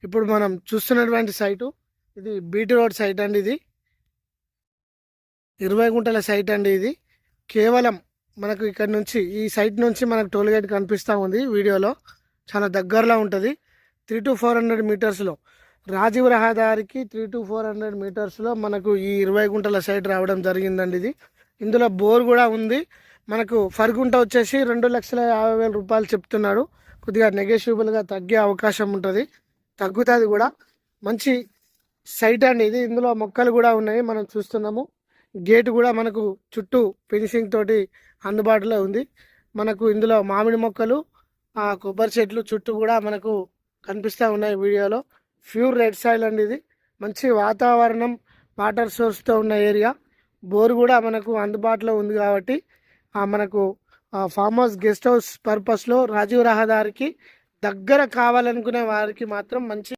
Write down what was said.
ఇప్పుడు మనం చూస్తున్నటువంటి సైటు ఇది బీటీ రోడ్ సైట్ అండి. ఇది 20 గుంటల సైట్ అండి. ఇది కేవలం మనకు ఇక్కడ నుంచి ఈ సైట్ నుంచి మనకు టోల్ గేట్ కనిపిస్తూ ఉంది వీడియోలో. చాలా దగ్గరలో ఉంటుంది. 300 to 400 మీటర్స్లో రాజీవ్ రహదారికి 300 to 400 మీటర్స్లో మనకు ఈ 20 గుంటల సైట్ రావడం జరిగిందండి. ఇది ఇందులో బోర్ కూడా ఉంది. మనకు ఫర్ గుంట వచ్చేసి 2,50,000 రూపాయలు చెప్తున్నాడు. కొద్దిగా నెగోషియబుల్గా తగ్గే అవకాశం ఉంటుంది, తగ్గుతుంది కూడా. మంచి సైట్ అండి ఇది. ఇందులో మొక్కలు కూడా ఉన్నాయి, మనం చూస్తున్నాము. గేట్ కూడా మనకు చుట్టూ ఫినిషింగ్ తోటి అందుబాటులో ఉంది. మనకు ఇందులో మామిడి మొక్కలు, కొబ్బరి చెట్లు చుట్టూ కూడా మనకు కనిపిస్తూ ఉన్నాయి వీడియోలో. ప్యూర్ రెడ్ సాయిల్ అండి ఇది. మంచి వాతావరణం, వాటర్ సోర్స్తో ఉన్న ఏరియా. బోర్ కూడా మనకు అందుబాటులో ఉంది కాబట్టి మనకు ఫామ్ హౌస్, గెస్ట్ హౌస్ పర్పస్లో రాజీవ్ రహదారికి దగ్గర కావాలనుకునే వారికి మాత్రం మంచి